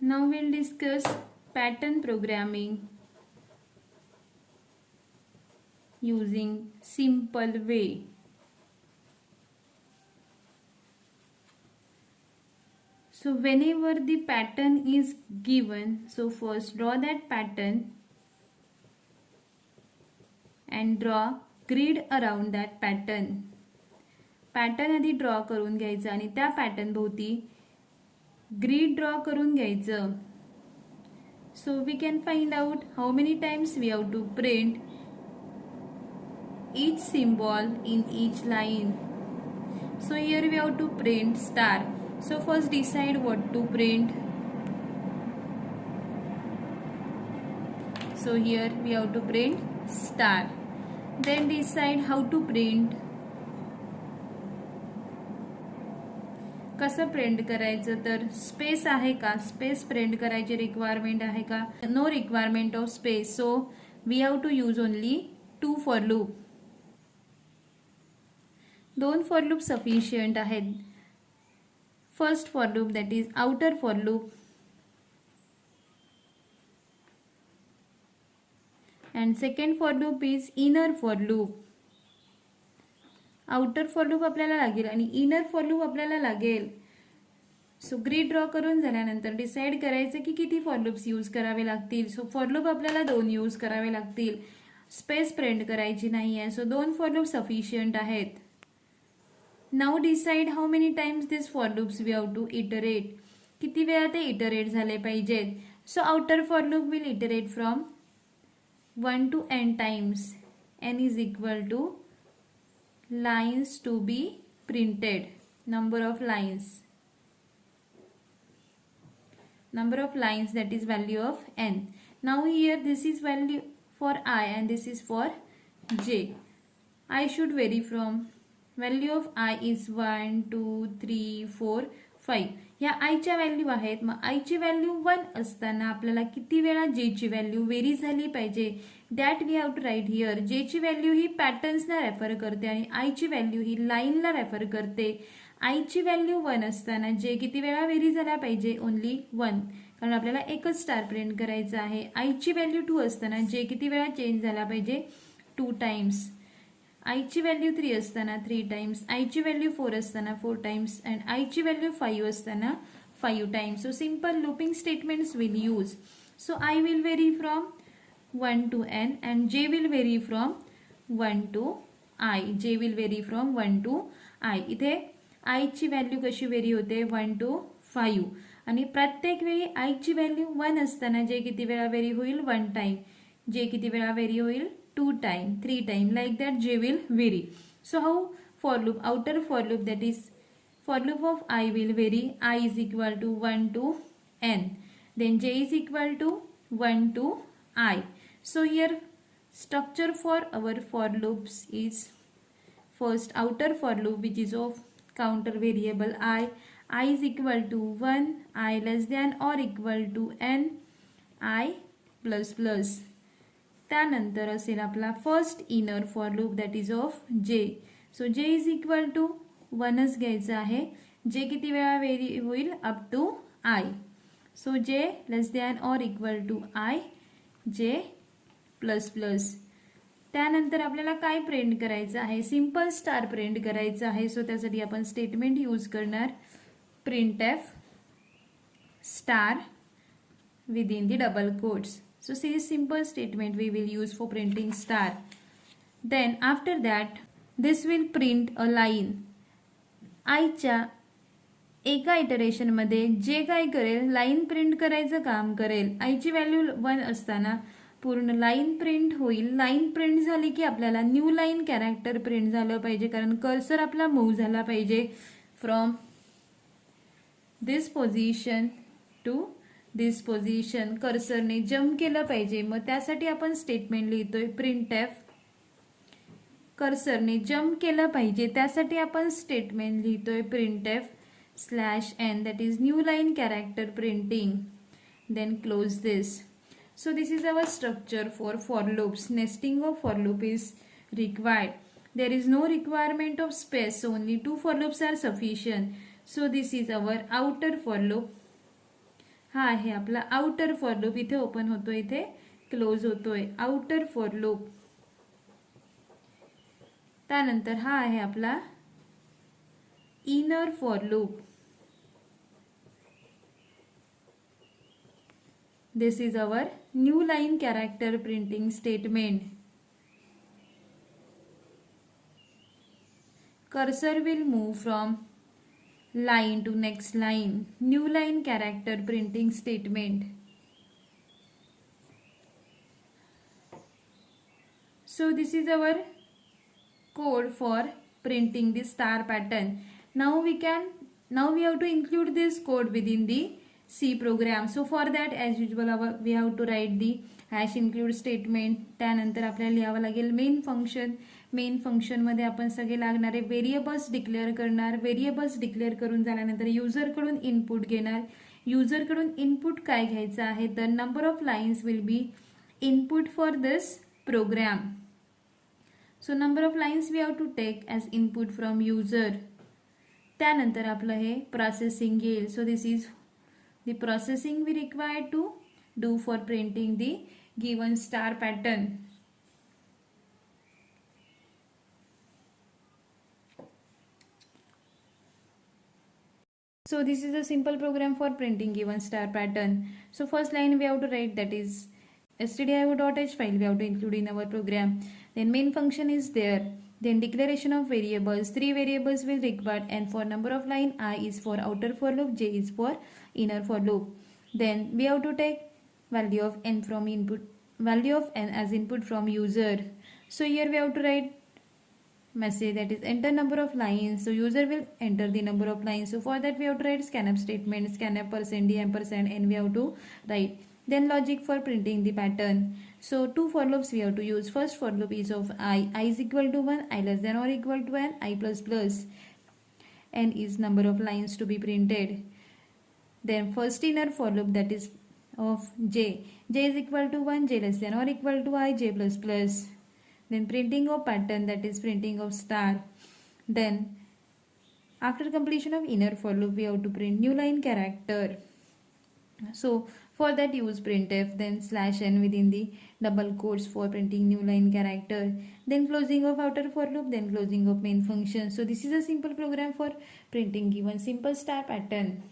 Now we'll discuss pattern programming using simple way. So whenever the pattern is given, so first draw that pattern and draw grid around that pattern. Pattern आधी draw करून घ्यायचं आणि त्या pattern भोवती grid draw करून घ्यायचं. So we can find out how many times we have to print each symbol in each line. So here we have to print star. So first decide what to print. So here we have to print star. Then decide how to print. कसं print करायचं, तर space आहे का, space print करायची requirement आहे का, no requirement of space. So we have to use only 2 for loop. 2 for loop sufficient आहेत. First for loop that is outer for loop and second for loop is inner for loop. Outer for loop आपल्याला लागेल आणि inner for loop आपल्याला लागेल. सो grid draw करून झाल्यानंतर decide करायचं की किती फॉर लूप्स यूज करावे लागतील. सो फॉर लूप आपल्याला 2 यूज करावे लागतील. स्पेस प्रिंट करायची नाही आहे. सो 2 फॉर लूप सफिशियंट आहेत. Now decide how many times this for loops we have to iterate. किती वेळा ते इटरेट झाले पाहिजेत. So outer for loop will iterate from 1 to n times. n is equal to lines to be printed, number of lines that is value of n. Now here this is value for I and this is for j. I should vary from value of I is 1 2 3 4 5. ह्या I च्या value आहेत. मग I ची value 1 असताना आपल्याला किती वेळा J ची value vary झाली पाहिजे, that we have to write here. J ची व्हॅल्यू ही पॅटर्न्सना रेफर करते आणि I ची व्हॅल्यू ही लाईनला रेफर करते. I ची व्हॅल्यू 1 असताना J किती वेळा व्हेरी झाला पाहिजे, ओनली 1, कारण आपल्याला एकच स्टार प्रिंट करायचा आहे. I ची व्हॅल्यू 2 असताना J किती वेळा चेंज झाला पाहिजे, 2 टाइम्स. I ची व्हॅल्यू 3 असताना 3 टाइम्स. I ची व्हॅल्यू 4 असताना 4 टाइम्स अँड I ची व्हॅल्यू 5 असताना 5 times. So simple looping statements will use. So I will vary from 1 to n and J will vary from 1 to I. J will vary from 1 to I. इथे I ची value कशी very होते, 1 to 5 आणि प्रत्येक वेळी I ची value 1 असताना J किती वेळा व्हेरी होईल, 1 टाइम. J किती वेळा व्हेरी होईल, 2 time, 3 time. Like that J will vary. So how for loop, outer for loop, that is for loop of I will vary. I is equal to 1 to n. Then J is equal to 1 to I. So here structure for our for loops is first outer for loop which is of counter variable I. I is equal to 1, I less than or equal to n, I plus plus. त्यानंतर असेल आपला first inner for loop that is of J. So J is equal to 1च घ्यायचं आहे. J किती वेळा vary होईल, up to I. So J less than or equal to I, J plus plus. त्यानंतर आपल्याला काय प्रिंट करायचं आहे, सिंपल स्टार प्रिंट करायचं आहे. सो त्यासाठी आपण स्टेटमेंट यूज करणार printf star within the double quotes. So this simple statement we will use for printing star. Then after that this will print a line. I च्या एका iteration मध्ये जे काय करेल, लाईन प्रिंट करायचं काम करेल. I ची व्हॅल्यू 1 असताना पूर्ण लाईन प्रिंट होईल. लाईन प्रिंट झाली की आपल्याला न्यू लाईन कॅरेक्टर प्रिंट झालं पाहिजे, कारण कर्सर आपला मूव्ह झाला पाहिजे from this position to this position. कर्सरने जम्प केलं पाहिजे. मग त्यासाठी आपण स्टेटमेंट लिहितोय printf कर्सरने जम्प केलं पाहिजे, त्यासाठी आपण स्टेटमेंट लिहितोय printf /n, that is new line character printing. Then close this. So this is our structure for loops. Nesting of for loop is required. There is no requirement of space, so only 2 for loops are sufficient. So this is our outer for loop. हा आहे आपला outer for loop. इथे open होतोय, इथे close होतोय, outer for loop. त्यानंतर हा आहे आपला inner for loop. This is our new line character printing statement. Cursor will move from line to next line. New line character printing statement. So this is our code for printing the star pattern. Now we have to include this code within the C program. So for that, as usual, we have to write the hash include statement. त्यानंतर आपल्याला लिहावं लागेल main function. Main function मध्ये आपण सगळे लागणारे variables declare करणार. Variables declare करून झाल्यानंतर युजरकडून इनपुट घेणार. युजरकडून इनपुट काय घ्यायचं आहे, तर number of lines will be input for this program. So number of lines we have to take as input from user. त्यानंतर आपलं हे प्रोसेसिंग येईल. So this is the processing we require to do for printing the given star pattern. So this is a simple program for printing given star pattern. So first line we have to write, that is stdio.h file we have to include in our program. Then main function is there. Then declaration of variables. 3 variables will require, and for number of line, I is for outer for loop, j is for inner for loop. Then we have to take value of n from input, value of n as input from user. So here we have to write message, that is enter number of lines. So user will enter the number of lines. So for that we have to write scanf statement, scanf %d ampersand, and we have to write. Then logic for printing the pattern. So 2 for loops we have to use. First for loop is of I is equal to 1, I less than or equal to n, I plus plus. N is number of lines to be printed. Then first inner for loop, that is of j is equal to 1, j less than or equal to I, j plus plus. Then printing of pattern, that is printing of star. Then after completion of inner for loop we have to print new line character. So for that use printf, then /n within the double quotes for printing new line character. Then closing of outer for loop, then closing of main function. So this is a simple program for printing given simple star pattern.